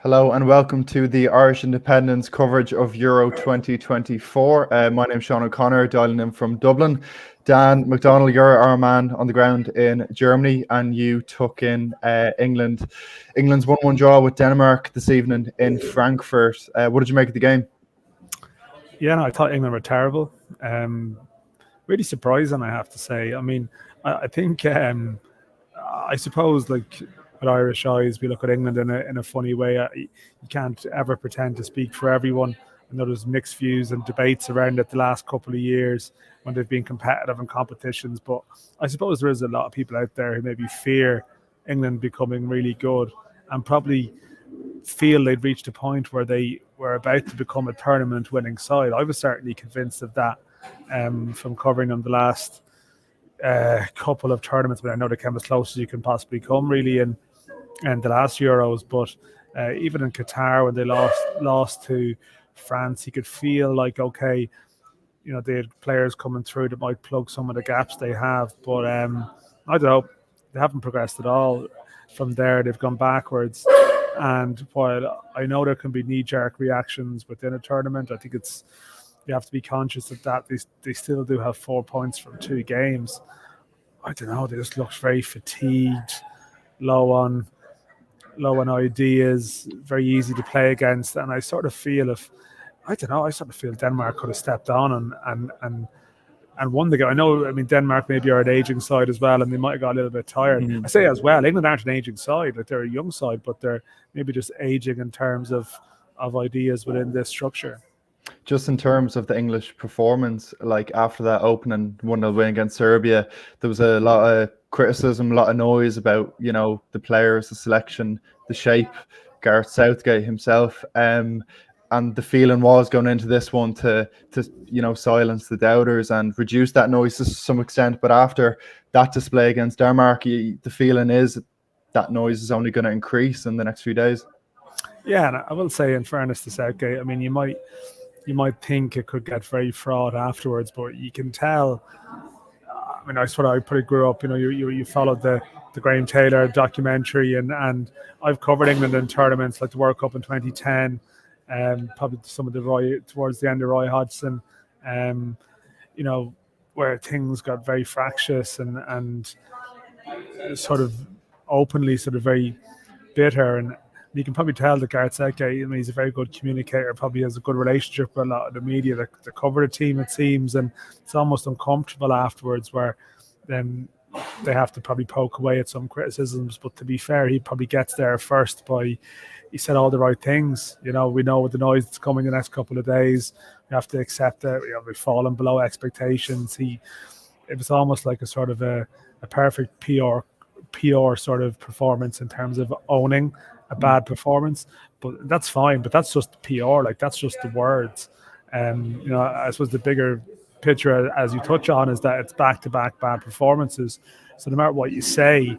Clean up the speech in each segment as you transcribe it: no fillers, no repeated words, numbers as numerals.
Hello and welcome to the Irish Independence coverage of Euro 2024. My name's Seán O'Connor, dialing in from Dublin. Dan McDonnell, you're our man on the ground in Germany, and you took in England. England's 1-1 draw with Denmark this evening in Frankfurt. What did you make of the game? Yeah, no, I thought England were terrible. Really surprising, I have to say. I mean, I think, I suppose, like, with Irish eyes, we look at England in a funny way. You can't ever pretend to speak for everyone. I know there's mixed views and debates around it the last couple of years when they've been competitive in competitions. But I suppose there is a lot of people out there who maybe fear England becoming really good and probably feel they'd reached a point where they were about to become a tournament-winning side. I was certainly convinced of that from covering them the last couple of tournaments, but I know they came as close as you can possibly come, really, in the last Euros. But even in Qatar, when they lost to France, you could feel like, okay, you know, they had players coming through that might plug some of the gaps they have. But I don't know, they haven't progressed at all. From there, they've gone backwards. And while I know there can be knee-jerk reactions within a tournament, I think you have to be conscious of that. They still do have 4 points from 2 games. I don't know, they just looked very fatigued, low on ideas, very easy to play against. And I sort of feel Denmark could have stepped on and won the game. I know, I mean, Denmark maybe are an aging side as well, and they might have got a little bit tired. I say as well, England aren't an aging side, like they're a young side, but they're maybe just aging in terms of ideas within this structure. Just in terms of the English performance, like after that opening 1-0 win against Serbia, there was a lot of criticism, a lot of noise about, you know, the players, the selection, the shape, Gareth Southgate himself. And the feeling was going into this one to you know, silence the doubters and reduce that noise to some extent. But after that display against Denmark, the feeling is that noise is only going to increase in the next few days. Yeah, and I will say, in fairness to Southgate, I mean, you might think it could get very fraught afterwards, but you can tell. I mean, I pretty grew up. You know, you followed the Graham Taylor documentary, and I've covered England in tournaments like the World Cup in 2010. Probably some of towards the end of Roy Hodgson, you know, where things got very fractious and sort of openly sort of very bitter. And you can probably tell that Gareth Southgate, I mean, he's a very good communicator, probably has a good relationship with a lot of the media that cover the team, it seems, and it's almost uncomfortable afterwards where they have to probably poke away at some criticisms. But to be fair, he probably gets there first by, he said all the right things. You know, we know with the noise that's coming the next couple of days, we have to accept it. You know, we've fallen below expectations. It was almost like a sort of a perfect PR sort of performance in terms of owning a bad performance. But that's fine. But that's just PR. Like, that's just the words. You know, I suppose the bigger picture, as you touch on, is that it's back-to-back bad performances. So no matter what you say,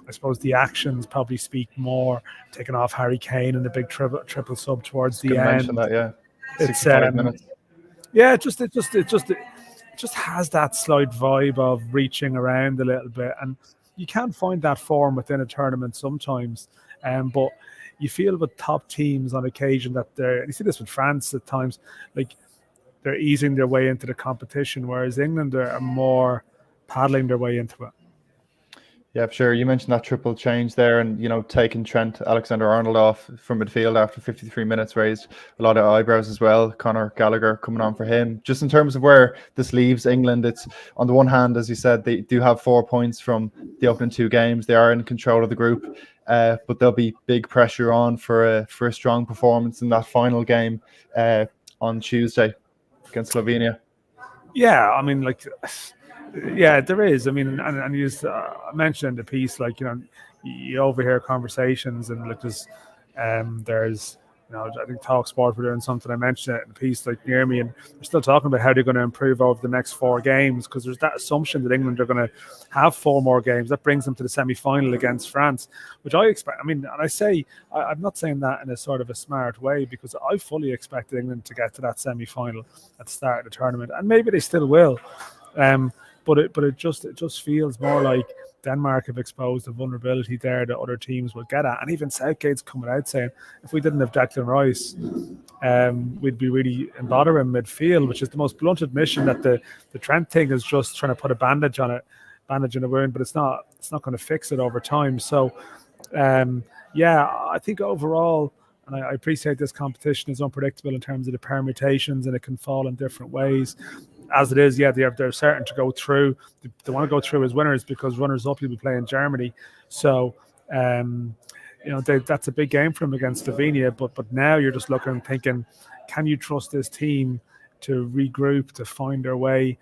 I suppose the actions probably speak more. Taking off Harry Kane in the big triple sub towards the end. Mention that, yeah. It's 65 minutes. Yeah, it just has that slight vibe of reaching around a little bit, and you can't find that form within a tournament sometimes. But you feel with top teams on occasion that you see this with France at times, like they're easing their way into the competition, whereas England are more paddling their way into it. Yeah, for sure. You mentioned that triple change there, and, you know, taking Trent Alexander-Arnold off from midfield after 53 minutes raised a lot of eyebrows as well. Conor Gallagher coming on for him. Just in terms of where this leaves England, it's on the one hand, as you said, they do have 4 points from the opening 2 games. They are in control of the group, but there'll be big pressure on for a strong performance in that final game on Tuesday against Slovenia. Yeah, I mean, like, yeah, there is. I mean, and you mentioned in the piece, like, you know, you overhear conversations, and like there's, you know, I think TalkSport were doing something. I mentioned it in the piece, like, near me, and they're still talking about how they're going to improve over the next 4 games, because there's that assumption that England are going to have 4 more games. That brings them to the semi-final against France, which I expect. I mean, and I say, I'm not saying that in a sort of a smart way, because I fully expected England to get to that semi-final at the start of the tournament, and maybe they still will. But it just feels more like Denmark have exposed a vulnerability there that other teams will get at. And even Southgate's coming out saying, if we didn't have Declan Rice, we'd be really in bother in midfield, which is the most blunt admission that the Trent thing is just trying to put a bandage on a wound, but it's not going to fix it over time. So, I think overall, and I appreciate this competition is unpredictable in terms of the permutations, and it can fall in different ways. As it is, they're certain to go through. They want to go through as winners, because runners-up you'll be playing Germany. So, that's a big game for them against Slovenia. But now you're just looking and thinking, can you trust this team to regroup, to find their way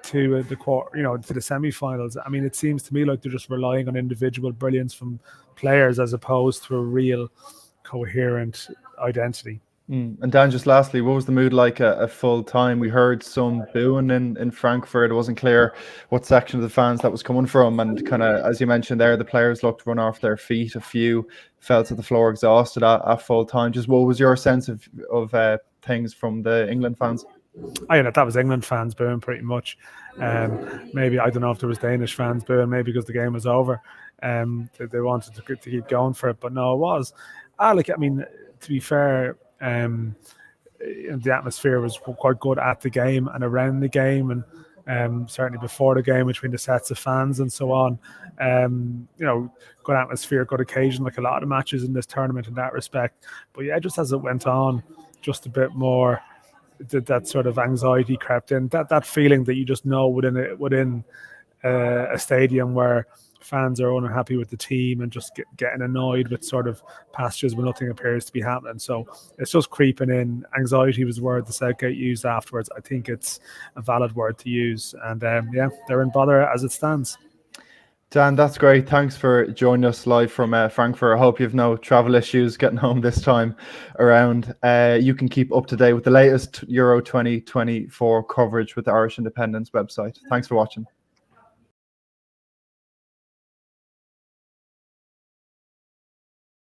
to to the semi-finals? I mean, it seems to me like they're just relying on individual brilliance from players as opposed to a real coherent identity. And Dan, just lastly, what was the mood like at full time? We heard some booing in Frankfurt. It wasn't clear what section of the fans that was coming from, and kind of, as you mentioned there, the players looked run off their feet. A few fell to the floor exhausted at full time. Just what was your sense of things from the England fans? That was England fans booing pretty much. Maybe, I don't know if there was Danish fans booing, maybe because the game was over. They wanted to keep going for it, but no, it was. To be fair, the atmosphere was quite good at the game and around the game, and certainly before the game between the sets of fans and so on. Good atmosphere, good occasion, like a lot of matches in this tournament in that respect. But just as it went on, just a bit more, that sort of anxiety crept in. That feeling that you just know within a stadium where fans are unhappy with the team and just getting annoyed with sort of pastures where nothing appears to be happening. So it's just creeping in. Anxiety was the word the Southgate used afterwards. I think it's a valid word to use. And they're in bother as it stands. Dan, that's great. Thanks for joining us live from Frankfurt. I hope you've no travel issues getting home this time around. You can keep up to date with the latest Euro 2024 coverage with the Irish Independence website. Thanks for watching.